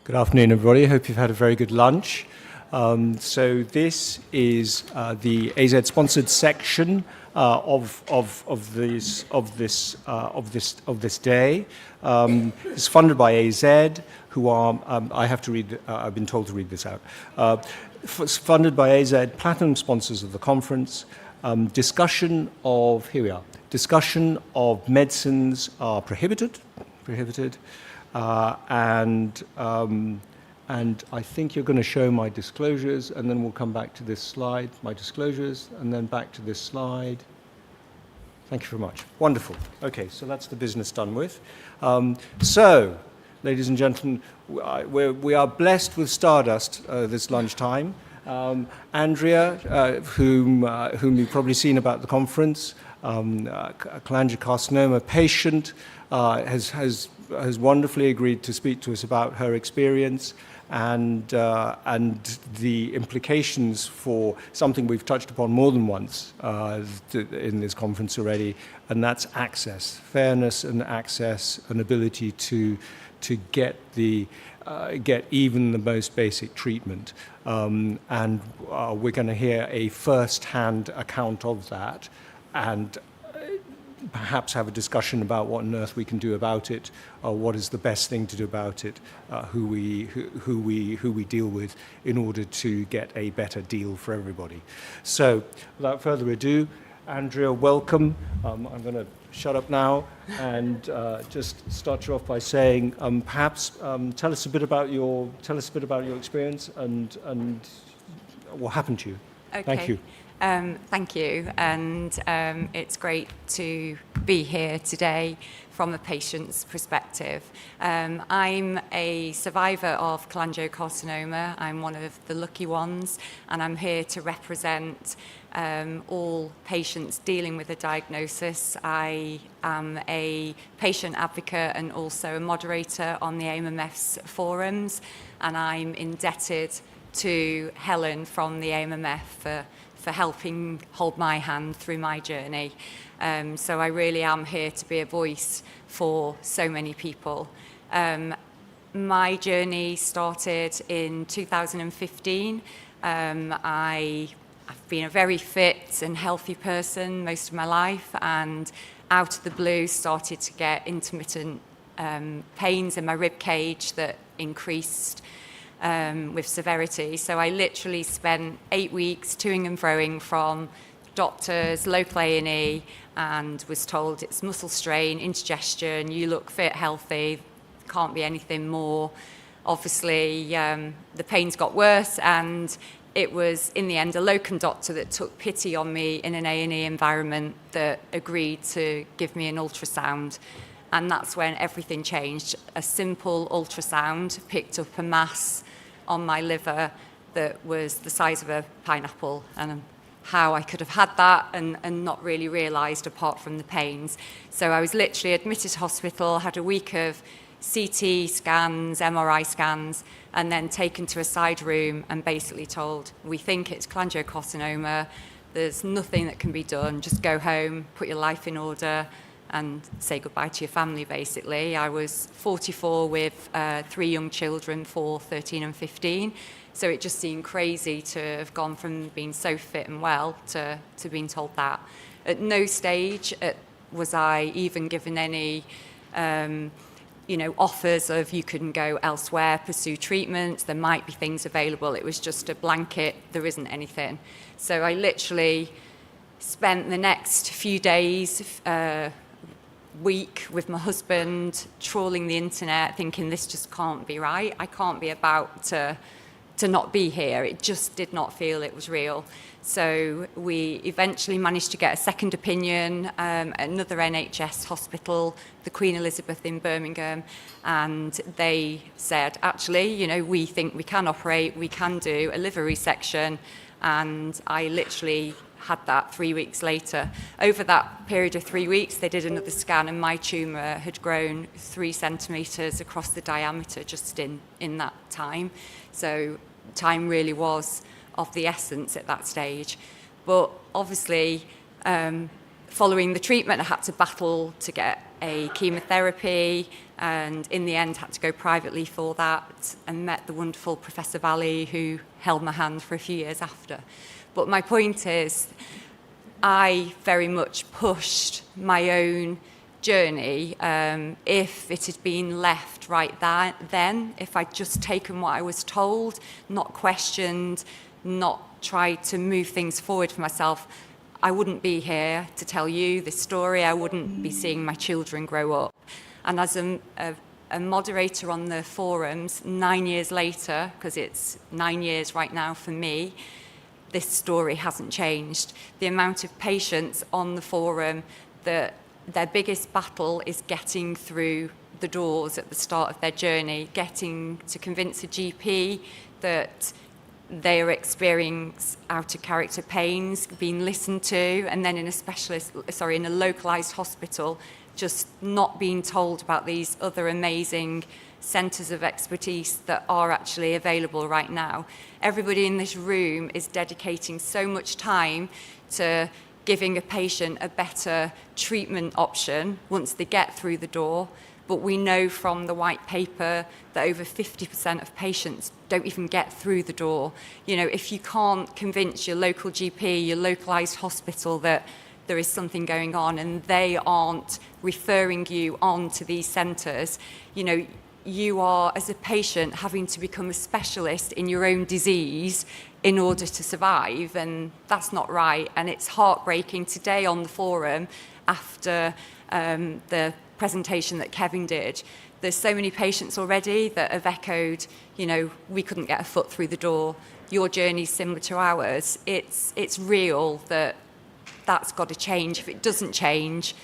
Good afternoon, everybody. Hope you've had a very good lunch. So this is the AZ-sponsored section of this day. It's funded by AZ, who are I have to read. I've been told to read this out. It's funded by AZ, platinum sponsors of the conference. Discussion of medicines are prohibited. And I think you're going to show my disclosures, and then we'll come back to this slide, my disclosures, and then back to this slide. Thank you very much. Wonderful. Okay, so that's the business done with. So, ladies and gentlemen, we are blessed with stardust this lunchtime. Andrea, whom you've probably seen about the conference, a cholangiocarcinoma patient, has wonderfully agreed to speak to us about her experience and the implications for something we've touched upon more than once in this conference already, and that's access, fairness and access, and ability to get even the most basic treatment. And we're going to hear a first-hand account of that, and perhaps have a discussion about what on earth we can do about it, or what is the best thing to do about it, who we deal with in order to get a better deal for everybody. So, without further ado, Andrea, welcome. I'm going to shut up now and just start you off by saying, perhaps tell us a bit about your experience and what happened to you. Okay. Thank you. Thank you, and it's great to be here today from a patient's perspective. I'm a survivor of cholangiocarcinoma. I'm one of the lucky ones, and I'm here to represent all patients dealing with a diagnosis. I am a patient advocate and also a moderator on the AMMF's forums, and I'm indebted to Helen from the AMMF for helping hold my hand through my journey. So I really am here to be a voice for so many people. My journey started in 2015. I've been a very fit and healthy person most of my life, and out of the blue started to get intermittent pains in my rib cage that increased with severity. So I literally spent 8 weeks toing and froing from doctors, local A&E, and was told it's muscle strain, indigestion, you look fit, healthy, can't be anything more. Obviously, the pains got worse, and it was, in the end, a locum doctor that took pity on me in an A&E environment that agreed to give me an ultrasound. And that's when everything changed. A simple ultrasound picked up a mass on my liver that was the size of a pineapple, and how I could have had that and not really realised apart from the pains. So I was literally admitted to hospital, had a week of CT scans, MRI scans, and then taken to a side room and basically told, we think it's cholangiocarcinoma, there's nothing that can be done, just go home, put your life in order, and say goodbye to your family, basically. I was 44 with 3 young children, 4, 13 and 15. So it just seemed crazy to have gone from being so fit and well to being told that. At no stage was I even given any offers of you can go elsewhere, pursue treatments, there might be things available. It was just a blanket, there isn't anything. So I literally spent the next few days, week with my husband, trawling the internet, thinking this just can't be right. I can't be about to not be here. It just did not feel it was real. So we eventually managed to get a second opinion at another NHS hospital, the Queen Elizabeth in Birmingham, and they said, actually, we think we can operate, we can do a liver resection, and I literally had that 3 weeks later. Over that period of 3 weeks, they did another scan, and my tumour had grown 3 centimetres across the diameter just in that time. So time really was of the essence at that stage. But obviously, following the treatment, I had to battle to get a chemotherapy, and in the end had to go privately for that, and met the wonderful Professor Valley, who held my hand for a few years after. But my point is, I very much pushed my own journey. If it had been left right then, if I'd just taken what I was told, not questioned, not tried to move things forward for myself, I wouldn't be here to tell you this story. I wouldn't be seeing my children grow up. And as a moderator on the forums, 9 years later, because it's 9 years right now for me, this story hasn't changed. The amount of patients on the forum that their biggest battle is getting through the doors at the start of their journey, getting to convince a GP that they are experiencing out-of-character pains, being listened to, and then in a localised hospital, just not being told about these other amazing centres of expertise that are actually available right now. Everybody in this room is dedicating so much time to giving a patient a better treatment option once they get through the door. But we know from the white paper that over 50% of patients don't even get through the door. You know, if you can't convince your local GP, your localised hospital that there is something going on and they aren't referring you on to these centres, you know, you are, as a patient, having to become a specialist in your own disease in order to survive, and that's not right. And it's heartbreaking. Today on the forum, after the presentation that Kevin did, there's so many patients already that have echoed, you know, we couldn't get a foot through the door. Your journey's similar to ours. It's real that's got to change. If it doesn't change,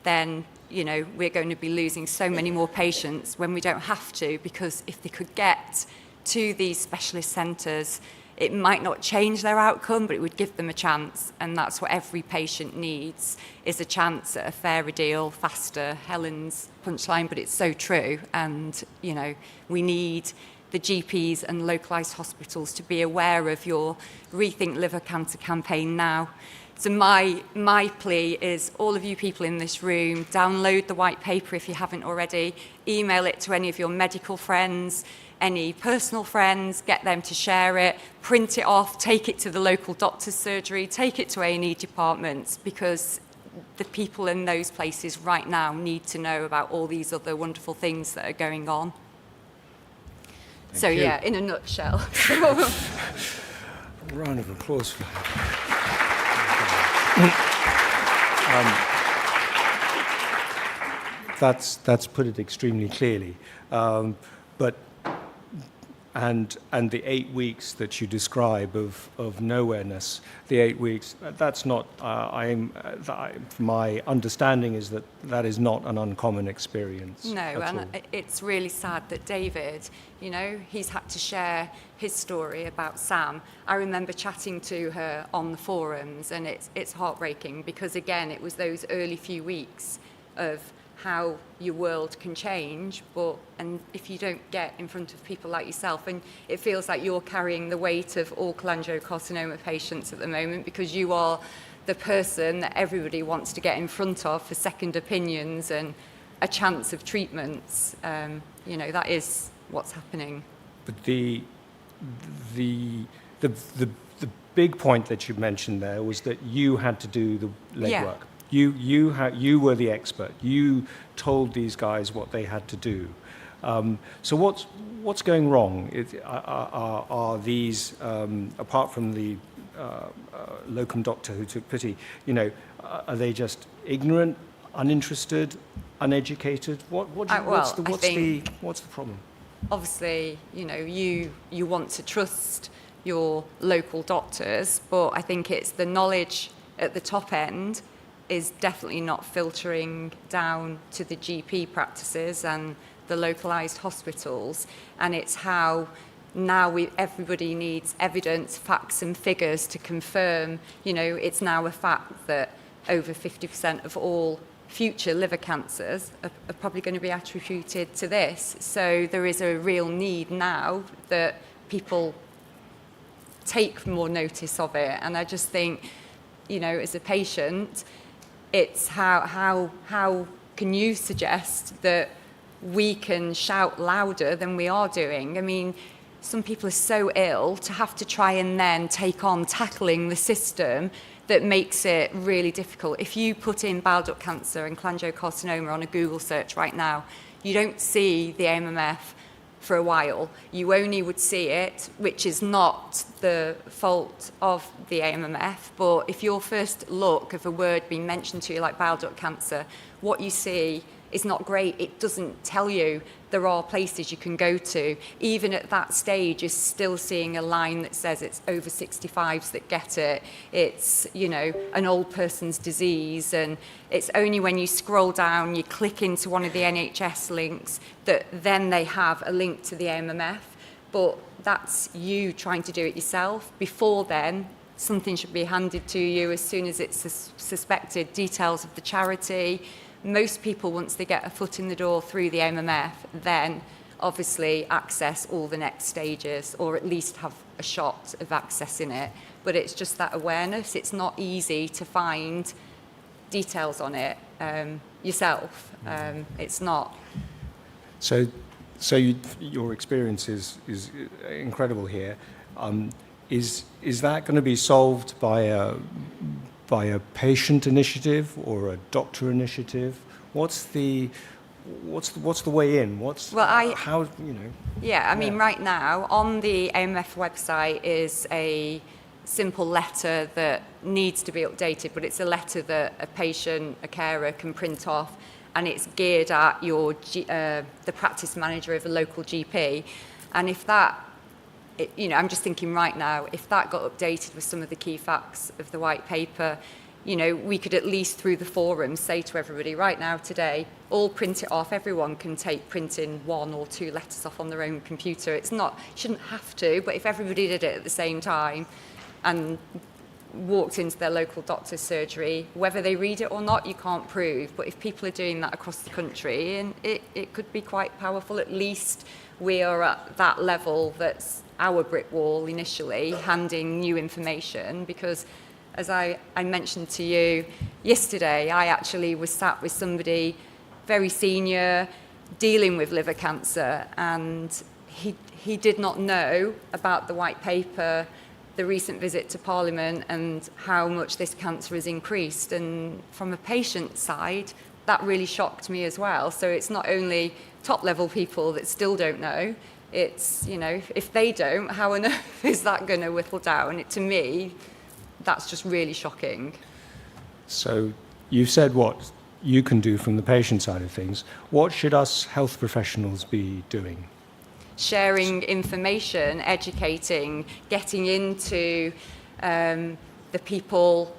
then, you know, we're going to be losing so many more patients when we don't have to, because if they could get to these specialist centres, it might not change their outcome, but it would give them a chance. And that's what every patient needs, is a chance at a fairer deal, faster. Helen's punchline, but it's so true. And, you know, we need the GPs and localised hospitals to be aware of your Rethink Liver Cancer campaign now. So my plea is, all of you people in this room, download the white paper if you haven't already, email it to any of your medical friends, any personal friends, get them to share it, print it off, take it to the local doctor's surgery, take it to A&E departments, because the people in those places right now need to know about all these other wonderful things that are going on. Thank you. Yeah, in a nutshell. Round of applause for that. That's put it extremely clearly. But the 8 weeks that you describe of nowhereness, the 8 weeks, that's not. My understanding is that is not an uncommon experience. No, and all. It's really sad that David, you know, he's had to share his story about Sam. I remember chatting to her on the forums, and it's heartbreaking, because again, it was those early few weeks of how your world can change, and if you don't get in front of people like yourself, and it feels like you're carrying the weight of all cholangiocarcinoma patients at the moment, because you are the person that everybody wants to get in front of for second opinions and a chance of treatments. You know, that is what's happening. But the big point that you mentioned there was that you had to do the legwork. Yeah. You were the expert. You told these guys what they had to do. So what's going wrong? Are these, apart from the locum doctor who took pity, you know, are they just ignorant, uninterested, uneducated? What's the problem? Obviously, you know, you want to trust your local doctors, but I think it's the knowledge at the top end is definitely not filtering down to the GP practices and the localised hospitals, and it's how now everybody needs evidence, facts and figures to confirm. You know, it's now a fact that over 50% of all future liver cancers are probably going to be attributed to this. So there is a real need now that people take more notice of it. And I just think, you know, as a patient, it's how can you suggest that we can shout louder than we are doing. I mean, some people are so ill to have to try and then take on tackling the system that makes it really difficult. If you put in bile duct cancer and cholangiocarcinoma on a Google search right now, you don't see the AMMF for a while. You only would see it, which is not the fault of the AMMF, but if your first look of a word being mentioned to you like bile duct cancer, what you see is not great. It doesn't tell you there are places you can go to. Even at that stage, you're still seeing a line that says it's over 65s that get it. It's, you know, an old person's disease. And it's only when you scroll down, you click into one of the NHS links, that then they have a link to the AMMF. But that's you trying to do it yourself. Before then, something should be handed to you as soon as it's suspected, details of the charity. Most people, once they get a foot in the door through the AMMF, then obviously access all the next stages, or at least have a shot of accessing it. But it's just that awareness. It's not easy to find details on it yourself. It's not. So your experience is incredible here. Is that going to be solved by a patient initiative or a doctor initiative? What's the way in? How, you know? Yeah, I mean, right now on the AMF website is a simple letter that needs to be updated, but it's a letter that a patient, a carer can print off, and it's geared at the practice manager of a local GP. And if that, you know, I'm just thinking right now, if that got updated with some of the key facts of the white paper, you know, we could at least through the forum say to everybody right now today, all print it off. Everyone can take printing 1 or 2 letters off on their own computer. It's not, shouldn't have to, but if everybody did it at the same time and walked into their local doctor's surgery, whether they read it or not, you can't prove. But if people are doing that across the country, and it could be quite powerful. At least we are at that level that's our brick wall initially, handing new information, because as I mentioned to you yesterday, I actually was sat with somebody very senior dealing with liver cancer, and he did not know about the white paper, the recent visit to Parliament, and how much this cancer has increased. And from a patient side, that really shocked me as well. So it's not only top level people that still don't know, it's, you know, if they don't, how on earth is that going to whittle down? To me, that's just really shocking. So you've said what you can do from the patient side of things. What should us health professionals be doing? Sharing information, educating, getting into the people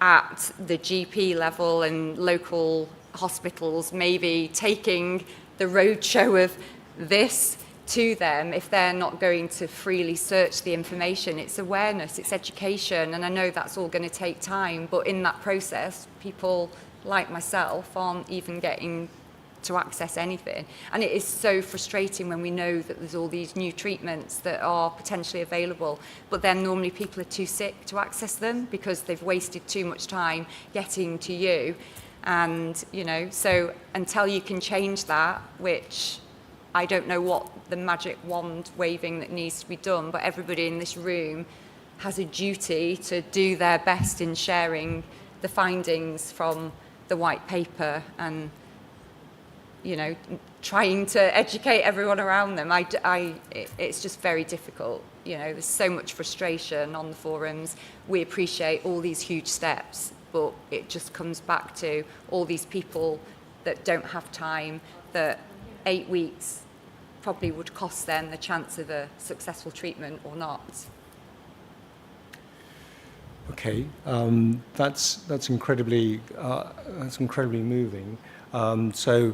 at the GP level and local hospitals, maybe taking the roadshow of this to them if they're not going to freely search the information. It's awareness, it's education, and I know that's all going to take time, but in that process, people like myself aren't even getting to access anything. And it is so frustrating when we know that there's all these new treatments that are potentially available, but then normally people are too sick to access them because they've wasted too much time getting to you. And, you know, so until you can change that, which I don't know what the magic wand waving that needs to be done, but everybody in this room has a duty to do their best in sharing the findings from the white paper and, you know, trying to educate everyone around them. It's just very difficult. You know, there's so much frustration on the forums. We appreciate all these huge steps, but it just comes back to all these people that don't have time, that 8 weeks probably would cost them the chance of a successful treatment or not. Okay, that's incredibly moving. So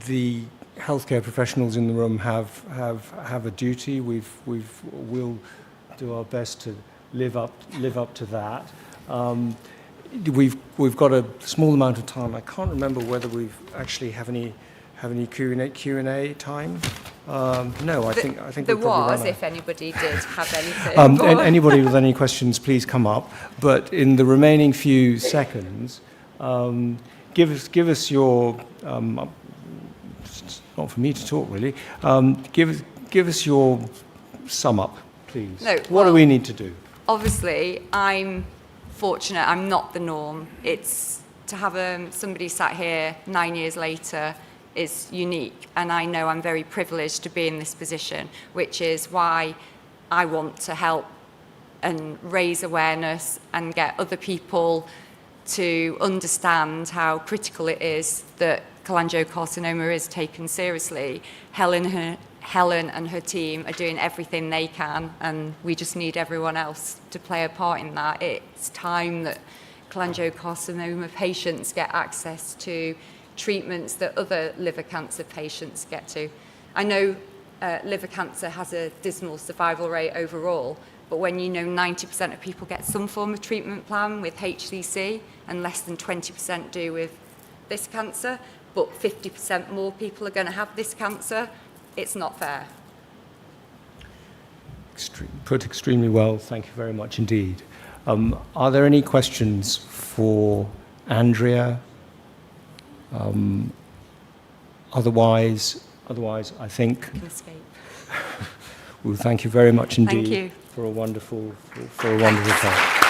the healthcare professionals in the room have a duty. We'll do our best to live up to that. We've got a small amount of time. I can't remember whether we've actually have any Q&A time. No, I think there we probably was. ran if anybody did have anything. Anybody with any questions, please come up. But in the remaining few seconds, give us your not for me to talk, really. Give us your sum up, please. No, What do we need to do? Obviously, I'm fortunate. I'm not the norm. It's to have somebody sat here 9 years later is unique, and I know I'm very privileged to be in this position, which is why I want to help and raise awareness and get other people to understand how critical it is that cholangiocarcinoma is taken seriously. Helen and her team are doing everything they can, and we just need everyone else to play a part in that. It's time that cholangiocarcinoma patients get access to treatments that other liver cancer patients get to. I know liver cancer has a dismal survival rate overall, but when you know 90% of people get some form of treatment plan with HCC and less than 20% do with this cancer, but 50% more people are going to have this cancer, it's not fair. Put extremely well. Thank you very much indeed. Are there any questions for Andrea? Otherwise, I think. Escape. Well, thank you very much indeed. Thank you. For a wonderful talk.